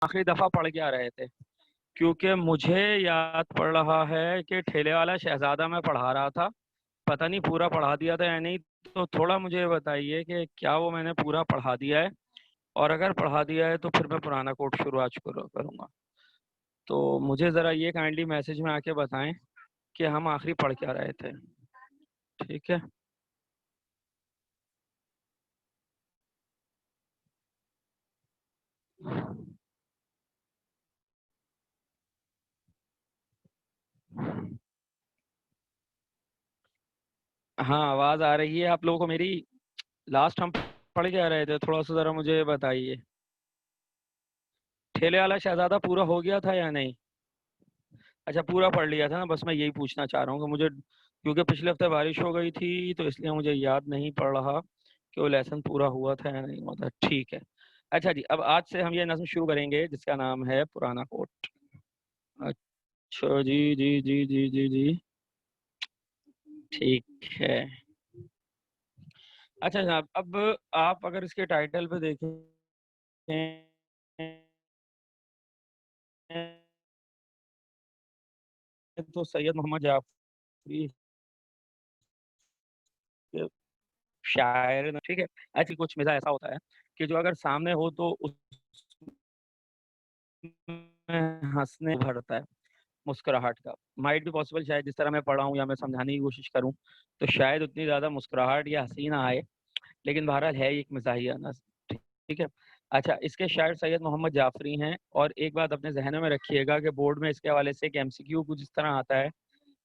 آخری دفعہ پڑھ کے آ رہے تھے، کیونکہ مجھے یاد پڑ رہا ہے کہ ٹھیلے والا شہزادہ میں پڑھا رہا تھا، پتہ نہیں پورا پڑھا دیا تھا یا نہیں، تو تھوڑا مجھے بتائیے کہ کیا وہ میں نے پورا پڑھا دیا ہے، اور اگر پڑھا دیا ہے تو پھر میں پرانا کوٹ شروعات کروں گا. تو مجھے ذرا یہ کائنڈلی میسج میں آ کے بتائیں کہ ہم آخری پڑھ کے آ رہے تھے. ٹھیک ہے. ہاں آواز آ رہی ہے آپ لوگوں کو میری؟ لاسٹ ہم پڑھ کے آ رہے تھے، تھوڑا سا ذرا مجھے بتائیے. ٹھیلے والا شہزادہ پورا ہو گیا تھا یا نہیں؟ اچھا پورا پڑھ لیا تھا نا، بس میں یہی پوچھنا چاہ رہا ہوں کہ مجھے، کیونکہ پچھلے ہفتے بارش ہو گئی تھی تو اس لیے مجھے یاد نہیں پڑ رہا کہ وہ لیسن پورا ہوا تھا یا نہیں ہوا تھا. ٹھیک ہے. اچھا جی، اب آج سے ہم یہ نظم شروع کریں گے جس کا نام ہے پرانا کوٹ. اچھا جی جی جی جی جی جی ٹھیک ہے. اچھا جناب، اب آپ اگر اس کے ٹائٹل پہ دیکھیں تو سید محمد جعفری شاعر، ٹھیک ہے. ایسی کچھ مزاج ایسا ہوتا ہے کہ جو اگر سامنے ہو تو اس میں ہنسنے بھرتا ہے، مسکراہٹ کا. مائٹ بھی پاسبل شاید جس طرح میں پڑھا ہوں یا میں سمجھانے کی کوشش کروں تو شاید اتنی زیادہ مسکراہٹ یا ہنسی نہ آئے، لیکن بہرحال ہے ایک مزاحیہ نظم. ٹھیک ہے. اچھا، اس کے شاعر سید محمد جعفری ہیں، اور ایک بات اپنے ذہنوں میں رکھیے گا کہ بورڈ میں اس کے حوالے سے ایک ایم سی کیو کچھ اس طرح آتا ہے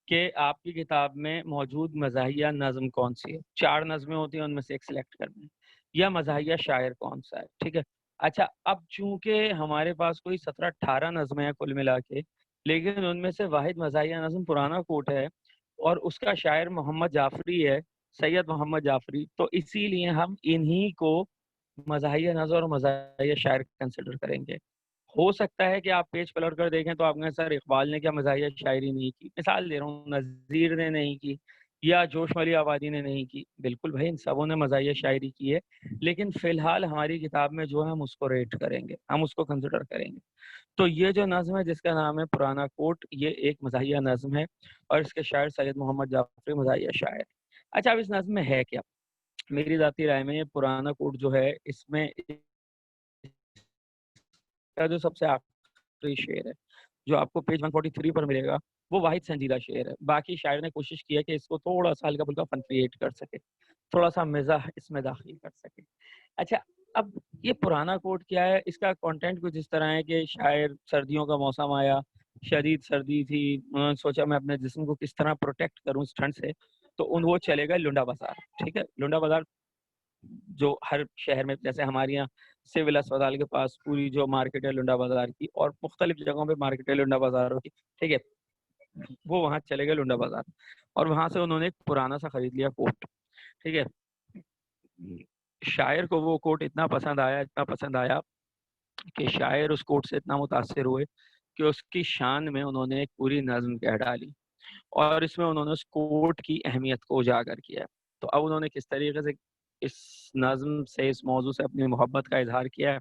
کہ آپ کی کتاب میں موجود مزاحیہ نظم کون سی ہے. 4 نظمیں ہوتی ہیں، ان میں سے ایک سلیکٹ کرنا ہے، یا مزاحیہ شاعر کون سا ہے. ٹھیک ہے. اچھا، اب چونکہ ہمارے پاس کوئی 17-18 نظمیں ہیں کل ملا کے، لیکن ان میں سے واحد مزاحیہ نظم پرانا کوٹ ہے اور اس کا شاعر محمد جعفری ہے، سید محمد جعفری، تو اسی لیے ہم انہی کو مزاحیہ نظم اور مزاحیہ شاعر کنسیڈر کریں گے. ہو سکتا ہے کہ آپ پیج پلٹ کر دیکھیں تو آپ نے سر اقبال نے کیا مزاحیہ شاعری نہیں کی، مثال دے رہا ہوں، نذیر نے نہیں کی، یا جوش ملی آبادی نے نہیں کی. بالکل بھائی، ان سبوں نے مزاحیہ شاعری کی ہے، لیکن فی الحال ہماری کتاب میں جو ہے ہم اس کو ریٹ کریں گے، ہم اس کو کنسیڈر کریں گے. تو یہ جو نظم ہے جس کا نام ہے پرانا کوٹ، یہ ایک مزاحیہ نظم ہے اور اس کے شاعر سید محمد جعفری مزاحیہ شاعر. اچھا، اب اس نظم میں ہے کیا؟ میری ذاتی رائے میں یہ پرانا کوٹ جو ہے، اس میں کا جو سب سے آخری شعر ہے جو آپ کو پیج 143 پر ملے گا، وہ واحد سنجیدہ شعر ہے. باقی شاعر نے کوشش کی ہے کہ اس کو تھوڑا سا ہلکا پھلکا فن کریٹ کر سکے، تھوڑا سا مزاح اس میں داخل کر سکے. اچھا، اب یہ پرانا کوٹ کیا ہے؟ اس کا کانٹینٹ کچھ اس طرح ہے کہ شاعر، سردیوں کا موسم آیا، شدید سردی تھی، انہوں نے سوچا میں اپنے جسم کو کس طرح پروٹیکٹ کروں اس ٹھنڈ سے، تو وہ چلے گئے لنڈا بازار. ٹھیک ہے. لنڈا بازار جو ہر شہر میں، جیسے ہمارے یہاں سول اسپتال کے پاس پوری جو مارکیٹ ہے لنڈا بازار کی، اور مختلف جگہوں پہ مارکیٹ ہے لنڈا بازاروں کی. ٹھیک ہے. وہ وہاں چلے گئے لنڈا بازار، اور وہاں سے انہوں نے ایک پرانا سا خرید لیا کوٹ. ٹھیک ہے. شاعر کو وہ کوٹ اتنا پسند آیا، اتنا پسند آیا کہ شاعر اس کوٹ سے اتنا متاثر ہوئے کہ اس کی شان میں انہوں نے ایک پوری نظم کہہ ڈالی، اور اس میں انہوں نے اس کوٹ کی اہمیت کو اجاگر کیا. تو اب انہوں نے کس طریقے سے اس نظم سے، اس موضوع سے اپنی محبت کا اظہار کیا ہے،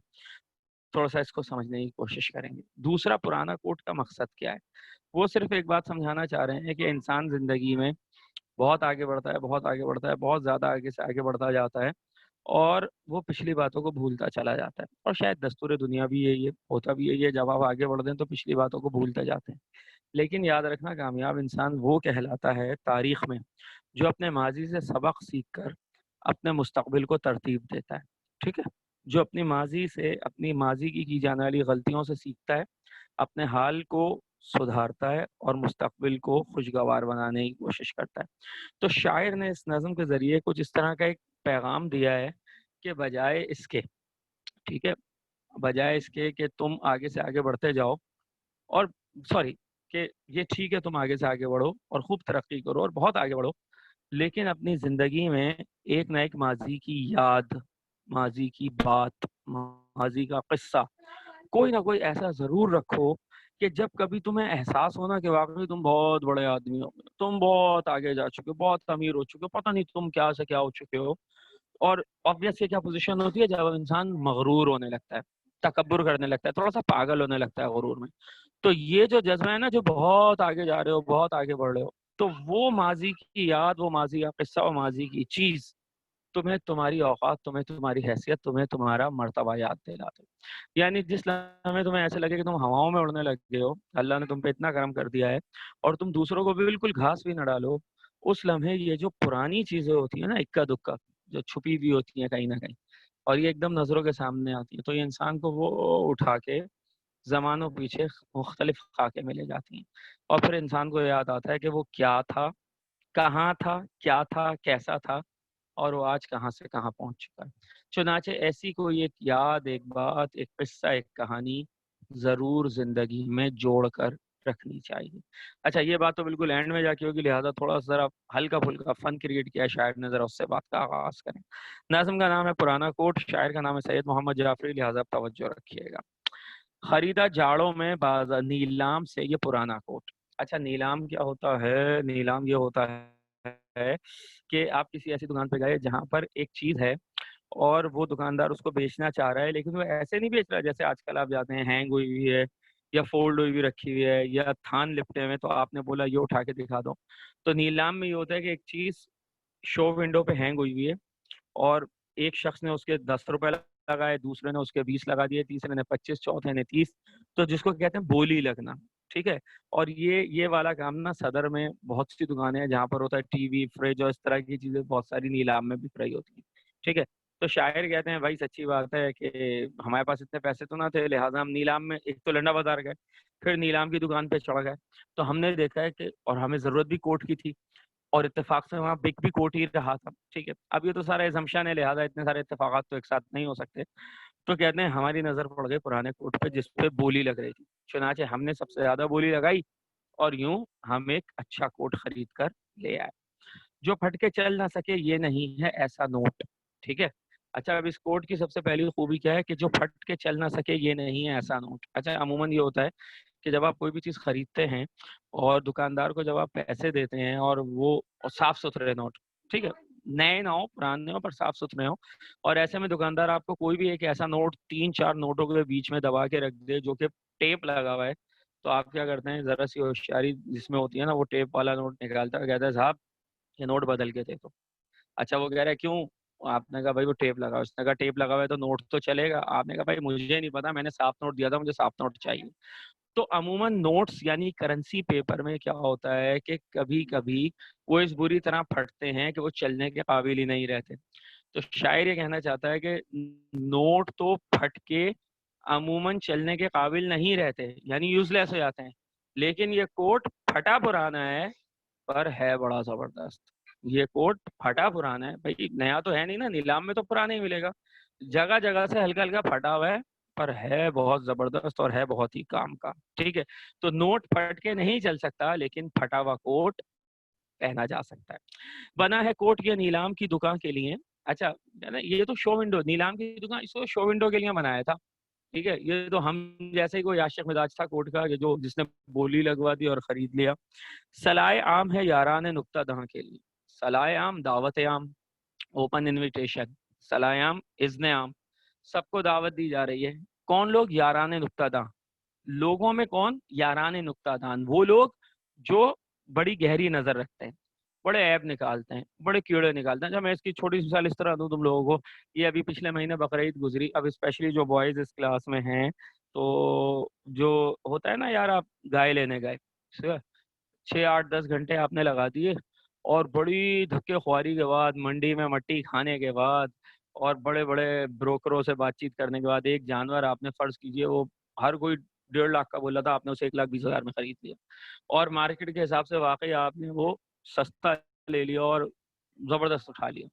تھوڑا سا اس کو سمجھنے کی کوشش کریں گے. دوسرا، پرانا کوٹ کا مقصد کیا ہے؟ وہ صرف ایک بات سمجھانا چاہ رہے ہیں کہ انسان زندگی میں بہت آگے بڑھتا ہے، بہت آگے بڑھتا ہے، بہت زیادہ آگے سے آگے بڑھتا جاتا ہے، اور وہ پچھلی باتوں کو بھولتا چلا جاتا ہے. اور شاید دستور دنیا بھی یہی ہے، ہوتا بھی یہی ہے، جب آپ آگے بڑھتے ہیں تو پچھلی باتوں کو بھولتے جاتے ہیں. لیکن یاد رکھنا، کامیاب انسان وہ کہلاتا ہے تاریخ میں جو اپنے ماضی سے سبق سیکھ کر اپنے مستقبل کو ترتیب دیتا ہے. ٹھیک ہے. جو اپنی ماضی سے، اپنی ماضی کی جانے والی غلطیوں سے سیکھتا ہے، اپنے حال کو سدھارتا ہے اور مستقبل کو خوشگوار بنانے کی کوشش کرتا ہے. تو شاعر نے اس نظم کے ذریعے کچھ اس طرح کا ایک پیغام دیا ہے کہ بجائے اس کے، ٹھیک ہے، بجائے اس کے کہ تم آگے سے آگے بڑھتے جاؤ، اور سوری، کہ یہ ٹھیک ہے تم آگے سے آگے بڑھو اور خوب ترقی کرو اور بہت آگے بڑھو، لیکن اپنی زندگی میں ایک نہ ایک ماضی کی یاد، ماضی کی بات، ماضی کا قصہ، کوئی نہ کوئی ایسا ضرور رکھو کہ جب کبھی تمہیں احساس ہونا کہ واقعی تم بہت بڑے آدمی ہو، تم بہت آگے جا چکے ہو، بہت امیر ہو چکے ہو، پتہ نہیں تم کیا سے کیا ہو چکے ہو. اور obvious کیا پوزیشن ہوتی ہے جب انسان مغرور ہونے لگتا ہے. تکبر کرنے لگتا ہے, تھوڑا سا پاگل ہونے لگتا ہے غرور میں. تو یہ جو جذبہ ہے نا, جو بہت آگے جا رہے ہو, بہت آگے بڑھ رہے ہو, تو وہ ماضی کی یاد, وہ ماضی کا قصہ, وہ ماضی کی چیز تمہیں تمہاری اوقات, تمہیں تمہاری حیثیت, تمہیں تمہارا مرتبہ یاد دلاتے. یعنی جس لمحے تمہیں ایسے لگے کہ تم ہواؤں میں اڑنے لگ گئے ہو, اللہ نے تم پہ اتنا کرم کر دیا ہے, اور تم دوسروں کو بھی بالکل گھاس بھی نہ ڈالو, اس لمحے یہ جو پرانی چیزیں ہوتی ہیں نا, اکا دکا, جو چھپی ہوئی ہوتی ہیں کہیں نہ کہیں, اور یہ ایک دم نظروں کے سامنے آتی ہیں, تو یہ انسان کو وہ اٹھا کے زمانوں پیچھے مختلف خاکے میں لے جاتی ہیں, اور پھر انسان کو یاد آتا ہے کہ وہ کیا تھا, کہاں تھا, کیا تھا, کیسا تھا, اور وہ آج کہاں سے کہاں پہنچ چکا ہے. چنانچہ ایسی کوئی ایک یاد, ایک بات, ایک قصہ, ایک کہانی ضرور زندگی میں جوڑ کر رکھنی چاہیے. اچھا, یہ بات تو بالکل اینڈ میں جا کے ہوگی, لہٰذا تھوڑا سا ذرا ہلکا پھلکا فن کریٹ کیا شاعر نے, ذرا اس سے بات کا آغاز کریں. ناظم کا نام ہے پرانا کوٹ, شاعر کا نام ہے سید محمد جعفری, لہٰذا توجہ رکھیے گا. خریدا جاڑوں میں بازار نیلام سے یہ پرانا کوٹ. اچھا, نیلام کیا ہوتا ہے؟ نیلام یہ ہوتا ہے کہ آپ کسی ایسی دکان پہ گئے جہاں پر ایک چیز ہے اور وہ دکاندار اس کو بیچنا چاہ رہا ہے, لیکن وہ ایسے نہیں بیچ رہا جیسے آج کل آپ جاتے ہیں, ہینگ ہوئی ہوئی ہے یا فولڈ ہوئی ہوئی رکھی ہوئی ہے یا تھان لپٹے ہوئے, تو آپ نے بولا یہ اٹھا کے دکھا دو. تو نیلام میں یہ ہوتا ہے کہ ایک چیز شو ونڈو پہ ہینگ ہوئی ہوئی ہے, اور ایک شخص نے اس کے 10 روپے لگائے, دوسرے نے اس کے 20 لگا دیے, تیسرے نے 25, چوتھے نے 30, تو جس کو کہتے ہیں بولی لگنا. ٹھیک ہے, اور یہ والا کام نا صدر میں بہت سی دکانیں ہیں جہاں پر ہوتا ہے, ٹی وی, فریج اور اس طرح کی چیزیں بہت ساری نیلام میں بک رہی ہوتی ہیں. ٹھیک ہے, تو شاعر کہتے ہیں بھائی سچی بات ہے کہ ہمارے پاس اتنے پیسے تو نہ تھے, لہٰذا ہم نیلام میں ایک تو لنڈا بازار گئے, پھر نیلام کی دکان پہ چڑھ گئے, تو ہم نے دیکھا ہے کہ, اور ہمیں ضرورت بھی کوٹ کی تھی, اور اتفاق سے وہاں بک بھی کوٹ ہی رہا تھا. ٹھیک ہے, اب یہ تو سارا ایزمپشن ہے, لہٰذا اتنے سارے اتفاقات تو ایک ساتھ نہیں ہو سکتے. تو کہتے ہیں ہماری نظر پڑ گئی پرانے کوٹ پہ جس پہ بولی لگ رہی تھی, چنانچہ ہم نے سب سے زیادہ بولی لگائی, اور یوں ہم ایک اچھا کوٹ خرید کر لے آئے. جو پھٹ کے چل نہ سکے یہ نہیں ہے ایسا نوٹ. ٹھیک ہے, اچھا, اب اس کوٹ کی سب سے پہلی خوبی کیا ہے کہ جو پھٹ کے چل نہ سکے یہ نہیں ہے ایسا نوٹ. اچھا, عموماً یہ ہوتا ہے کہ جب آپ کوئی بھی چیز خریدتے ہیں اور دکاندار کو جب آپ پیسے دیتے ہیں, اور وہ صاف ستھرے نوٹ, ٹھیک ہے, نئے نہ ہو, پرانے ہو, پر صاف ستھرے ہو, اور ایسے میں دکاندار آپ کو کوئی بھی ایک ایسا نوٹ 3-4 نوٹوں کے بیچ میں دبا کے رکھ دے جو کہ ٹیپ لگا ہوا ہے, تو آپ کیا کرتے ہیں, ذرا سی ہوشیاری جس میں ہوتی ہے نا, وہ ٹیپ والا نوٹ نکالتا ہے, کہتا ہے صاحب یہ نوٹ بدل کے دے دو. اچھا, وہ کہہ رہا ہے کیوں؟ آپ نے کہا بھائی وہ ٹیپ لگا, اس نے کہا ٹیپ لگا ہوا ہے تو نوٹ تو چلے گا. آپ نے کہا بھائی مجھے نہیں پتا, میں نے صاف نوٹ دیا تھا, مجھے صاف نوٹ چاہیے. تو عموماً نوٹس یعنی کرنسی پیپر میں کیا ہوتا ہے کہ کبھی کبھی وہ اس بری طرح پھٹتے ہیں کہ وہ چلنے کے قابل ہی نہیں رہتے. تو شاعر یہ کہنا چاہتا ہے کہ نوٹ تو پھٹ کے عموماً چلنے کے قابل نہیں رہتے, یعنی یوز لیس ہو جاتے ہیں, لیکن یہ کوٹ پھٹا پرانا ہے پر ہے بڑا زبردست. یہ کوٹ پھٹا پرانا ہے, بھائی نیا تو ہے نہیں نا, نیلام میں تو پرانا ہی ملے گا, جگہ جگہ سے ہلکا ہلکا پھٹا ہوا ہے, پر ہے بہت زبردست اور ہے بہت ہی کام کا. ٹھیک ہے, تو نوٹ پھٹ کے نہیں چل سکتا, لیکن پھٹا ہوا کوٹ پہنا جا سکتا ہے. بنا ہے کوٹ یہ نیلام کی دکان کے لیے. اچھا, یہ تو شو ونڈو, نیلام کی دکان اس کو شو ونڈو کے لیے بنایا تھا. ٹھیک ہے, یہ تو ہم جیسے ہی کوئی عاشق مزاج تھا کوٹ کا, جو جس نے بولی لگوا دی اور خرید لیا. سلائے عام ہے یاران نقطہ دہاں کے لیے. سلائے عام, دعوت عام, اوپن انویٹیشن. سلائے عام, اذن عام, سب کو دعوت دی جا رہی ہے. کون لوگ؟ یاران نقطہ داں. لوگوں میں کون؟ یاران نقطہ دان, وہ لوگ جو بڑی گہری نظر رکھتے ہیں, بڑے عیب نکالتے ہیں, بڑے کیڑے نکالتے ہیں. جب میں اس کی چھوٹی سی مثال اس طرح دوں تم لوگوں کو, یہ ابھی پچھلے مہینے بقرعید گزری, اب اسپیشلی جو بوائز اس کلاس میں ہیں, تو جو ہوتا ہے نا یار, آپ گائے لینے گئے, 6-8-10 گھنٹے آپ نے لگا دیے, اور بڑی دھکے خواری کے بعد, منڈی میں مٹی کھانے کے بعد, اور بڑے بڑے بروکروں سے بات چیت کرنے کے بعد, ایک جانور آپ نے فرض کیجئے وہ ہر کوئی 1.5 لاکھ کا بولا تھا, آپ نے اسے 1,20,000 میں خرید لیا, اور مارکیٹ کے حساب سے واقعی آپ نے وہ سستا لے لیا اور زبردست اٹھا لیا.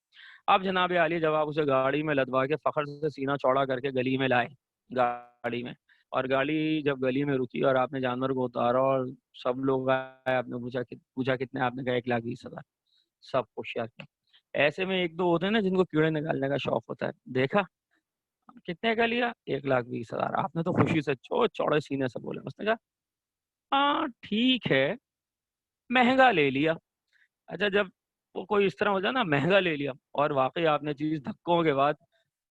اب جناب عالی, جب آپ اسے گاڑی میں لدوا کے فخر سے سینہ چوڑا کر کے گلی میں لائے, گاڑی میں, اور گاڑی جب گلی میں رکی اور آپ نے جانور کو اتارا اور سب لوگ آئے, آپ نے پوچھا کتنے, آپ نے کہا 1,20,000. سب ہوشیار کیا. ایسے میں ایک دو ہوتے ہیں نا جن کو کیڑے نکالنے کا شوق ہوتا ہے, دیکھا کتنے کا لیا؟ 1,20,000. آپ نے تو خوشی سے چوڑے سینے سے بولے, اس نے کہا ہاں ٹھیک ہے, مہنگا لے لیا. اچھا, جب وہ کوئی اس طرح ہو جائے نا, مہنگا لے لیا, اور واقعی آپ نے چیز دھکوں کے بعد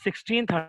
16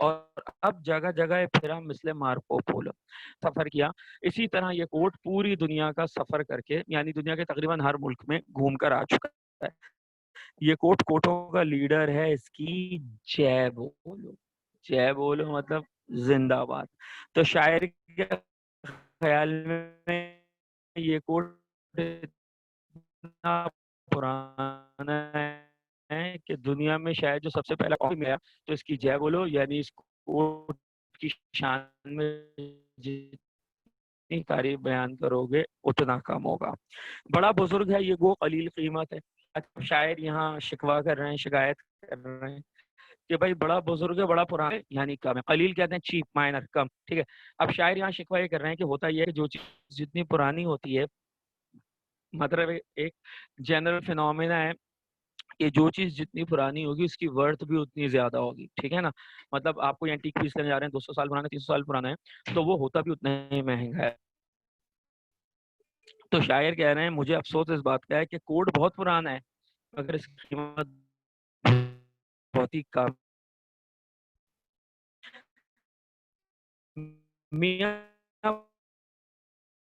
اور اب جگہ جگہ پھرا مثل مارکو پولو، سفر کیا۔ اسی طرح یہ کوٹ پوری دنیا کا سفر کر کے، یعنی دنیا کے تقریباً ہر ملک میں گھوم کر آ چکا ہے۔ یہ کوٹ کوٹوں کا لیڈر ہے، اس کی جے بولو۔ جے بولو مطلب زندہ باد۔ تو شاعر کے خیال میں یہ کوٹ اتنا پرانا ہے کہ دنیا میں شاید جو سب سے پہلا کافی ملا تو اس کی جے بولو، یعنی اس کوٹ کی شان میں جتنی تعریف بیان کرو گے اتنا کم ہوگا۔ بڑا بزرگ ہے یہ گو قلیل قیمت ہے۔ شاعر یہاں شکوا کر رہے ہیں، شکایت کر رہے ہیں کہ بھائی بڑا بزرگ ہے، بڑا پرانا ہے، یعنی کم ہے۔ قلیل کہتے ہیں چیپ، مائنر، کم، ٹھیک ہے۔ اب شاعر یہاں شکوا یہ کر رہے ہیں کہ ہوتا یہ ہے کہ جو چیز جتنی پرانی ہوتی ہے، مطلب ایک جنرل فینومینا ہے کہ جو چیز جتنی پرانی ہوگی اس کی ورتھ بھی اتنی زیادہ ہوگی، ٹھیک ہے نا۔ مطلب آپ کو اینٹیک پیس لینے جا رہے ہیں 200 سال پرانا، 300 سال پرانا ہے، تو وہ ہوتا بھی اتنا ہی مہنگا ہے۔ تو شاعر کہہ رہے ہیں مجھے افسوس اس بات کا ہے کہ کوڈ بہت پرانا ہے مگر اس کی قیمت بہت ہی کم۔ میاں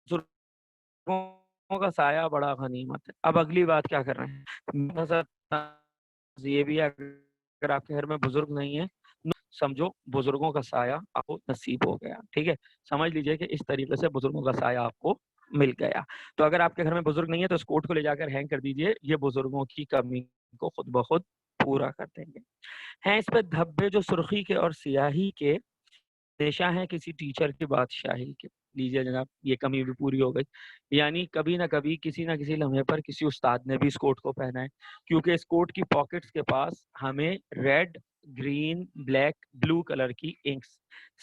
بزرگوں کا سایہ بڑا غنیمت ہے۔ اب اگلی بات کیا کر رہے ہیں، یہ بھی ہے اگر آپ کے گھر میں بزرگ نہیں ہے سمجھو بزرگوں کا سایہ آپ کو نصیب ہو گیا، ٹھیک ہے۔ سمجھ لیجئے کہ اس طریقے سے بزرگوں کا سایہ آپ کو مل گیا۔ تو اگر آپ کے گھر میں بزرگ نہیں ہے تو اس کوٹ کو لے جا کر ہینگ کر دیجئے، یہ بزرگوں کی کمی کو خود بخود پورا کر دیں گے۔ ہیں اس پہ دھبے جو سرخی کے اور سیاہی کے، پیشہ ہیں کسی ٹیچر کی بادشاہی کے۔ لیجیے جناب، یہ کمی بھی پوری ہو گئی۔ یعنی کبھی نہ کبھی کسی نہ کسی لمحے پر کسی استاد نے بھی اس کوٹ کو پہنا ہے، کیونکہ اس کوٹ کی پاکٹس کے پاس ہمیں red, green, black, blue colour کی انکس،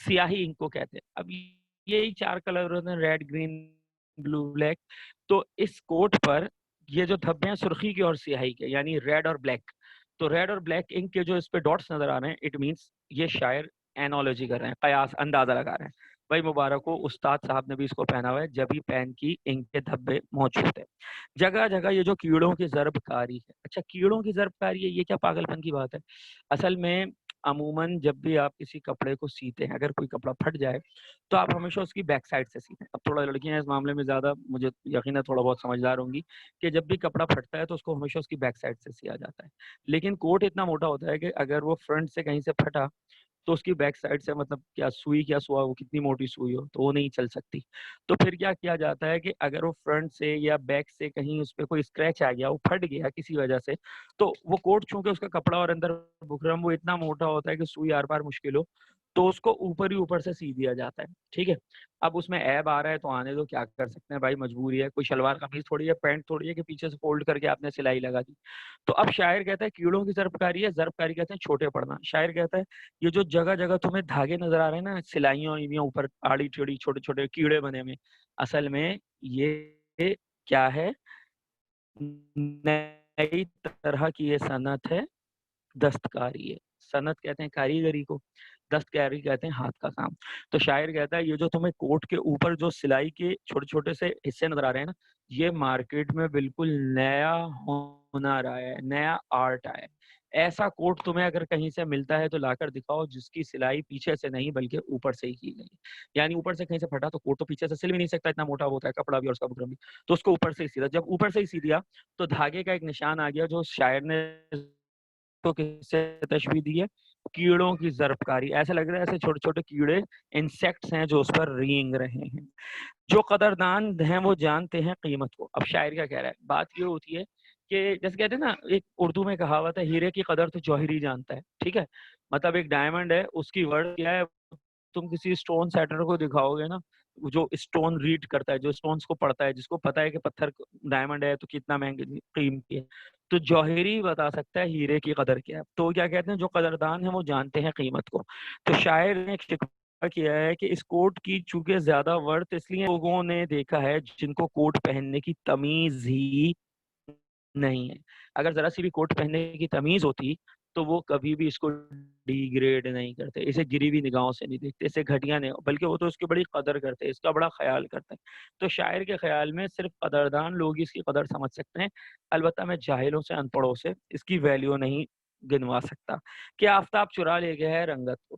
سیاہی انک کو کہتے ہیں۔ اب یہی 4 کلر ہوتے ہیں، ریڈ، گرین، بلو، بلیک۔ تو اس کوٹ پر یہ جو دھبے ہیں سرخی کے اور سیاہی کے، یعنی ریڈ اور بلیک، تو ریڈ اور بلیک انک کے جو اس پہ ڈاٹس نظر آ رہے ہیں، اٹ مینس یہ شاعر اینالوجی کر رہے ہیں، قیاس، اندازہ لگا رہے ہیں۔ بھائی مبارک ہو، استاد صاحب نے بھی اس کو پہنا ہوا ہے جب ہی پین کی انک کے دھبے موجود ہیں۔ جگہ جگہ یہ جو کیڑوں کی ضرب کاری ہے۔ اچھا، کیڑوں کی ضرب کاری ہے، یہ کیا پاگل پن کی بات ہے؟ اصل میں عموماً جب بھی آپ کسی کپڑے کو سیتے ہیں، اگر کوئی کپڑا پھٹ جائے تو آپ ہمیشہ اس کی بیک سائڈ سے سیتے ہیں۔ اب تھوڑا لڑکیاں اس معاملے میں زیادہ مجھے یقین ہے تھوڑا بہت سمجھدار ہوں گی کہ جب بھی کپڑا پھٹتا ہے تو اس کو ہمیشہ اس کی بیک سائڈ سے سیا جاتا ہے۔ لیکن کوٹ اتنا موٹا ہوتا ہے کہ اگر وہ فرنٹ سے کہیں سے پھٹا تو اس کی بیک سائڈ سے، مطلب کیا سوئی کیا سوا، وہ کتنی موٹی سوئی ہو تو وہ نہیں چل سکتی۔ تو پھر کیا کیا جاتا ہے کہ اگر وہ فرنٹ سے یا بیک سے کہیں اس پہ کوئی اسکریچ آ گیا، وہ پھٹ گیا کسی وجہ سے، تو وہ کوٹ چونکہ اس کا کپڑا اور اندر بکرم وہ اتنا موٹا ہوتا ہے کہ سوئی آر پار مشکل ہو، تو اس کو اوپر ہی اوپر سے سی دیا جاتا ہے، ٹھیک ہے۔ اب اس میں عیب آ رہا ہے تو آنے دو، کیا کر سکتے ہیں بھائی، مجبوری ہے۔ کوئی شلوار قمیض تھوڑی ہے، پینٹ تھوڑی ہے کہ پیچھے سے فولڈ کر کے آپ نے سلائی لگا دی۔ تو اب شاعر کہتا ہے کیڑوں کی ضرب کاری ہے، ضرب کاری کہتے ہیں چھوٹے پڑنا۔ شاعر کہتا ہے یہ جو جگہ جگہ تمہیں دھاگے نظر آ رہے ہیں نا، سلائیوں اوپر آڑی ٹیڑھی چھوٹے چھوٹے کیڑے بنے میں، اصل میں یہ کیا ہے، نئی طرح کی یہ صنعت ہے، دستکاری ہے۔ صنعت کہتے ہیں کاریگری کو، دستکاری کہتے ہیں ہاتھ کا کام۔ تو شاعر کہتا ہے یہ جو تمہیں کوٹ کے اوپر جو سلائی کے چھوٹے چھوٹے سے حصے نظر آ رہے ہیں نا، یہ مارکیٹ میں بالکل نیا ہنر آیا ہے، نیا آرٹ آیا ہے۔ ایسا کوٹ تمہیں اگر کہیں سے ملتا ہے تو لا کر دکھاؤ جس کی سلائی پیچھے سے نہیں بلکہ اوپر سے ہی کی گئی، یعنی اوپر سے کہیں سے پھٹا تو کوٹ تو پیچھے سے سل بھی نہیں سکتا، اتنا موٹا ہوتا ہے کپڑا بھی اور اس کا بکرم بھی، تو اس کو اوپر سے ہی سیدھا، جب اوپر سے ہی سی دیا تو دھاگے کا ایک نشان آ گیا جو شاعر نے کو کس سے تشبیہ دی ہے، کیڑوں کی ضرب کاری۔ ایسا لگ رہا ہے ایسے چھوٹے چھوٹے کیڑے، انسیکٹس ہیں جو اس پر رینگ رہے ہیں۔ جو قدردان ہیں وہ جانتے ہیں قیمت کو۔ اب شاعر کیا کہہ رہا ہے، بات یہ ہوتی ہے کہ جیسے کہتے ہیں نا، ایک اردو میں کہاوت ہے، ہیرے کی قدر تو جوہری جانتا ہے، ٹھیک ہے۔ مطلب ایک ڈائمنڈ ہے، اس کی ورڈ کیا ہے، تم کسی اسٹون سیٹر کو دکھاؤ گے نا، جو اسٹون ریڈ کرتا ہے، جو اسٹونز کو پڑھتا ہے، جس کو پتا ہے کہ پتھر ڈائمنڈ ہے تو کتنا مہنگی قیمتی ہے، تو جوہری بتا سکتا ہے ہیرے کی قدر کیا ہے۔ تو کیا کہتے ہیں جو قدردان ہیں وہ جانتے ہیں قیمت کو۔ تو شاعر نے ایک شکوہ کیا ہے کہ اس کوٹ کی چونکہ زیادہ ورت اس لیے لوگوں نے دیکھا ہے جن کو کوٹ پہننے کی تمیز ہی نہیں ہے۔ اگر ذرا سی بھی کوٹ پہننے کی تمیز ہوتی تو وہ کبھی بھی اس کو ڈی گریڈ نہیں کرتے، اسے گری ہوئی نگاہوں سے نہیں دیکھتے، اسے گھٹیا نہیں، بلکہ وہ تو اس کی بڑی قدر کرتے، اس کا بڑا خیال کرتے ہیں۔ تو شاعر کے خیال میں صرف قدردان لوگ اس کی قدر سمجھ سکتے ہیں، البتہ میں جاہلوں سے، ان پڑھوں سے اس کی ویلیو نہیں گنوا سکتا۔ کہ آفتاب چرا لے گیا ہے رنگت کو،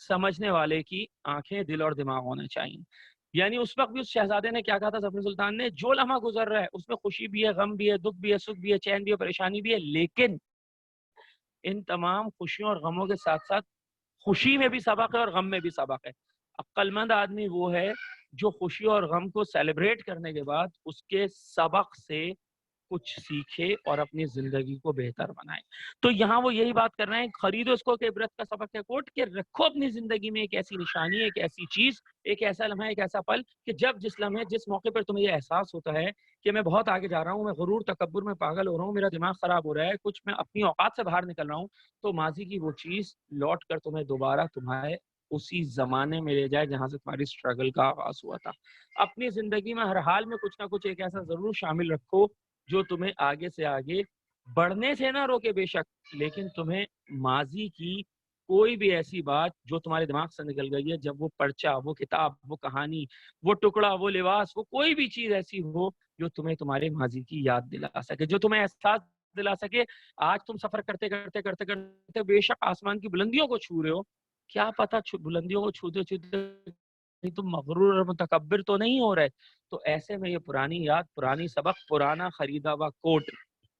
سمجھنے والے کی آنکھیں، دل اور دماغ ہونا چاہیے. یعنی اس وقت بھی اس شہزادے نے کیا کہا تھا ظفر سلطان نے، جو لمحہ گزر رہا ہے اس میں خوشی بھی ہے، غم بھی ہے، دکھ بھی ہے، سکھ بھی ہے، چین بھی ہے، پریشانی بھی ہے، لیکن ان تمام خوشیوں اور غموں کے ساتھ ساتھ خوشی میں بھی سبق ہے اور غم میں بھی سبق ہے. عقل مند آدمی وہ ہے جو خوشی اور غم کو سیلیبریٹ کرنے کے بعد اس کے سبق سے کچھ سیکھے اور اپنی زندگی کو بہتر بنائے. تو یہاں وہ یہی بات کر رہے ہیں، خریدو اس کو کہ عبرت کا سبق ہے کوٹ، کہ رکھو اپنی زندگی میں ایک ایسی نشانی، ایک ایسی چیز، ایک ایسا لمحہ، ایک ایسا پل کہ جب جس لمحے جس موقع پر تمہیں یہ احساس ہوتا ہے کہ میں بہت آگے جا رہا ہوں، میں غرور تکبر میں پاگل ہو رہا ہوں، میرا دماغ خراب ہو رہا ہے، کچھ میں اپنی اوقات سے باہر نکل رہا ہوں، تو ماضی کی وہ چیز لوٹ کر تمہیں دوبارہ تمہارے اسی زمانے میں لے جائے جہاں سے تمہاری اسٹرگل کا آغاز ہوا تھا. اپنی زندگی میں ہر حال میں کچھ نہ کچھ ایک ایسا ضرور شامل رکھو جو تمہیں آگے سے آگے بڑھنے سے نہ روکے بے شک، لیکن تمہیں ماضی کی کوئی بھی ایسی بات جو تمہارے دماغ سے نکل گئی ہے، جب وہ پرچہ، وہ کتاب، وہ کہانی، وہ ٹکڑا، وہ لباس، وہ کوئی بھی چیز ایسی ہو جو تمہیں تمہارے ماضی کی یاد دلا سکے، جو تمہیں احساس دلا سکے آج تم سفر کرتے کرتے کرتے کرتے بے شک آسمان کی بلندیوں کو چھو رہے ہو، کیا پتا بلندیوں کو چھوتے چھوتے تم مغرور اور متکبر تو نہیں ہو رہے. تو ایسے میں یہ پرانی یاد، پرانی سبق، پرانا خریدا ہوا کوٹ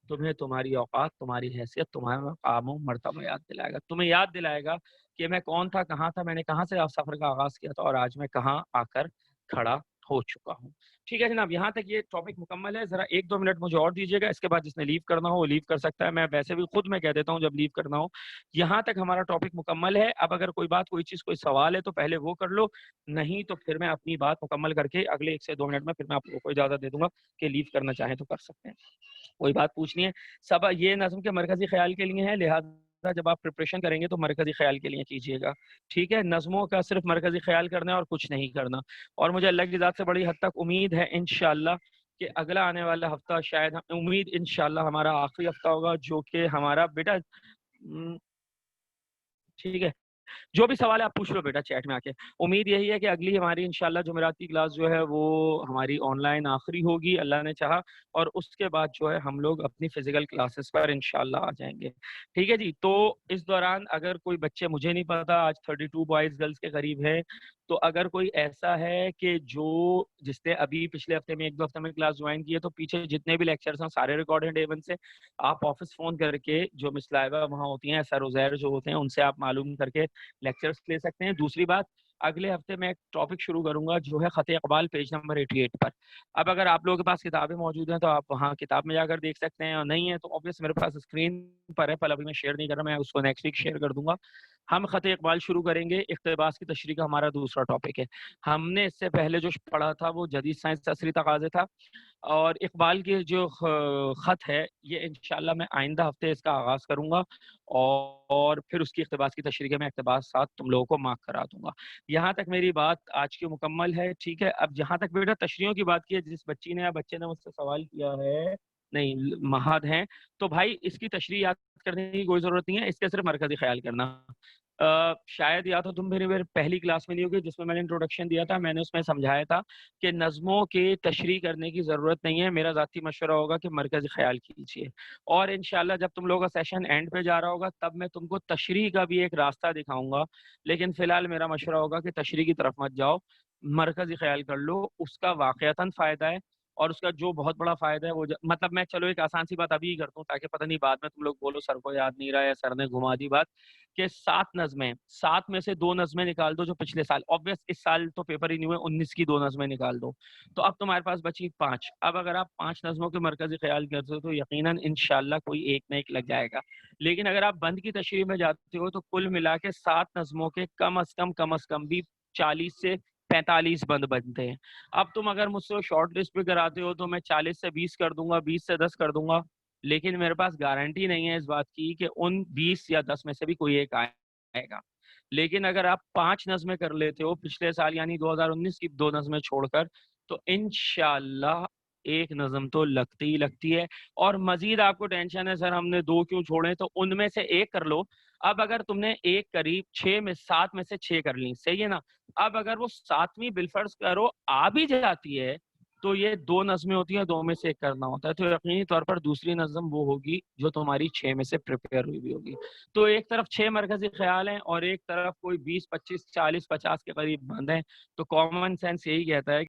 تمہیں تمہاری اوقات، تمہاری حیثیت، تمہارا مقام و مرتبہ یاد دلائے گا. تمہیں یاد دلائے گا کہ میں کون تھا، کہاں تھا، میں نے کہاں سے سفر کا آغاز کیا تھا اور آج میں کہاں آ کر کھڑا ہو چکا ہوں. ٹھیک ہے جناب، یہاں تک یہ ٹاپک مکمل ہے. ذرا 1-2 منٹ مجھے اور دیجیے گا، اس کے بعد جس نے لیو کرنا ہو وہ لیو کر سکتا ہے. میں ویسے بھی خود میں کہہ دیتا ہوں جب لیو کرنا ہو. یہاں تک ہمارا ٹاپک مکمل ہے. اب اگر کوئی بات، کوئی چیز، کوئی سوال ہے تو پہلے وہ کر لو، نہیں تو پھر میں اپنی بات مکمل کر کے اگلے 1 سے 2 منٹ میں پھر میں آپ کو اجازت دے دوں گا کہ لیو کرنا چاہیں تو کر سکتے ہیں. کوئی بات پوچھنی ہے؟ سب یہ نظم کے مرکزی خیال کے لیے ہے، لہٰذا جب آپ پریپریشن کریں گے تو مرکزی خیال کے لیے کیجیے گا. ٹھیک ہے، نظموں کا صرف مرکزی خیال کرنا ہے اور کچھ نہیں کرنا. اور مجھے اللہ کی ذات سے بڑی حد تک امید ہے انشاءاللہ کہ اگلا آنے والا ہفتہ شاید، امید انشاءاللہ ہمارا آخری ہفتہ ہوگا جو کہ ہمارا بیٹا ٹھیک ہے، جو بھی سوال ہے آپ پوچھ لو بیٹا چیٹ میں آ کے. امید یہی ہے کہ اگلی ہماری انشاءاللہ جمعرات کی کلاس جو ہے وہ ہماری آن لائن آخری ہوگی اللہ نے چاہا، اور اس کے بعد جو ہے ہم لوگ اپنی فزیکل کلاسز پر انشاءاللہ آ جائیں گے. ٹھیک ہے جی. تو اس دوران اگر کوئی بچے، مجھے نہیں پتا آج 32 بوائز گرلز کے قریب ہے، تو اگر کوئی ایسا ہے کہ جس نے ابھی پچھلے ہفتے میں 1-2 ہفتے میں کلاس جوائن کی ہے، تو پیچھے جتنے بھی لیکچرز ہیں سارے ریکارڈ ہیں ڈے 1 سے. آپ آفس فون کر کے جو مس لائبہ وہاں ہوتی ہیں، سر عزیر جو ہوتے ہیں، ان سے آپ معلوم کر کے لیکچرز لے سکتے ہیں. دوسری بات، اگلے ہفتے میں ایک ٹاپک شروع کروں گا جو ہے خط اقبال پیج نمبر 88 پر. اب اگر آپ لوگوں کے پاس کتابیں موجود ہیں تو آپ وہاں کتاب میں جا کر دیکھ سکتے ہیں، اور نہیں ہے تو obvious میرے پاس اسکرین پر ہے، پر ابھی میں شیئر نہیں کر رہا، میں اس کو نیکسٹ ویک شیئر کر دوں گا. ہم خط اقبال شروع کریں گے. اقتباس کی تشریح کا ہمارا دوسرا ٹاپک ہے. ہم نے اس سے پہلے جو پڑھا تھا وہ جدید سائنس عصری تقاضے تھا، اور اقبال کے جو خط ہے یہ انشاءاللہ میں آئندہ ہفتے اس کا آغاز کروں گا، اور پھر اس کی اقتباس کی تشریح میں اقتباسات تم لوگوں کو مارک کرا دوں گا. یہاں تک میری بات آج کی مکمل ہے. ٹھیک ہے، اب جہاں تک بیٹا تشریحوں کی بات کی ہے، جس بچی نے یا بچے نے مجھ سے سوال کیا ہے، نہیں مہاد ہیں، تو بھائی اس کی تشریح یاد کرنے کی کوئی ضرورت نہیں ہے، اس کے صرف مرکزی خیال کرنا. شاید یا تو تم میری پہلی کلاس میں نہیں ہوگی جس میں میں نے انٹروڈکشن دیا تھا، میں نے اس میں سمجھایا تھا کہ نظموں کے تشریح کرنے کی ضرورت نہیں ہے. میرا ذاتی مشورہ ہوگا کہ مرکزی خیال کیجیے، اور انشاءاللہ جب تم لوگوں کا سیشن اینڈ پہ جا رہا ہوگا تب میں تم کو تشریح کا بھی ایک راستہ دکھاؤں گا. لیکن فی الحال میرا مشورہ ہوگا کہ تشریح کی طرف مت جاؤ، مرکزی خیال کر لو. اس کا واقعتاً فائدہ ہے، اور اس کا جو بہت بڑا فائدہ ہے وہ مطلب میں چلو ایک آسان سی بات ابھی ہی کرتا ہوں تاکہ پتہ نہیں بعد میں تم لوگ بولو سر کو یاد نہیں رہا ہے، سر نے گھما دی بات. کہ 7 نظمیں، 7 میں سے 2 نظمیں نکال دو جو پچھلے سال، obvious اس سال تو پیپر ہی نہیں ہوئے، 19 کی 2 نظمیں نکال دو، تو اب تمہارے پاس بچی 5. اب اگر آپ 5 نظموں کے مرکزی خیال کرتے ہو تو یقیناً انشاءاللہ کوئی ایک نہ ایک لگ جائے گا. لیکن اگر آپ بند کی تشریح میں جاتے ہو تو کل ملا کے 7 نظموں کے کم از کم بھی 40 سے 45 بند بنتے ہیں. اب تم اگر مجھ سے شارٹ لسٹ پہ کراتے ہو تو میں 40 سے 20 کر دوں گا، 20 سے 10 کر دوں گا، لیکن میرے پاس گارنٹی نہیں ہے اس بات کی کہ ان 20 یا 10 میں سے بھی کوئی ایک آئے گا. لیکن اگر آپ 5 نظمیں کر لیتے ہو پچھلے سال یعنی 2019 کی 2 نظمیں چھوڑ کر، تو انشاءاللہ ایک نظم تو لگتی ہی لگتی ہے. اور مزید آپ کو ٹینشن ہے سر ہم نے 2 کیوں چھوڑے، تو ان میں سے ایک کر لو. اب اگر تم نے ایک قریب 7 میں سے 6 کر لی، صحیح ہے نا. اب اگر وہ 7ویں بالفرض کرو آ بھی جاتی ہے تو یہ 2 نظمیں ہوتی ہیں، 2 میں سے ایک کرنا ہوتا ہے، تو یقینی طور پر دوسری نظم وہ ہوگی جو تمہاری 6 میں سے پریپیئر ہوئی بھی ہوگی۔ تو ایک طرف 6 مرکزی خیال ہیں اور ایک طرف کوئی 20 25 40 50 کے قریب بند ہیں، تو کامن سینس یہی کہتا ہے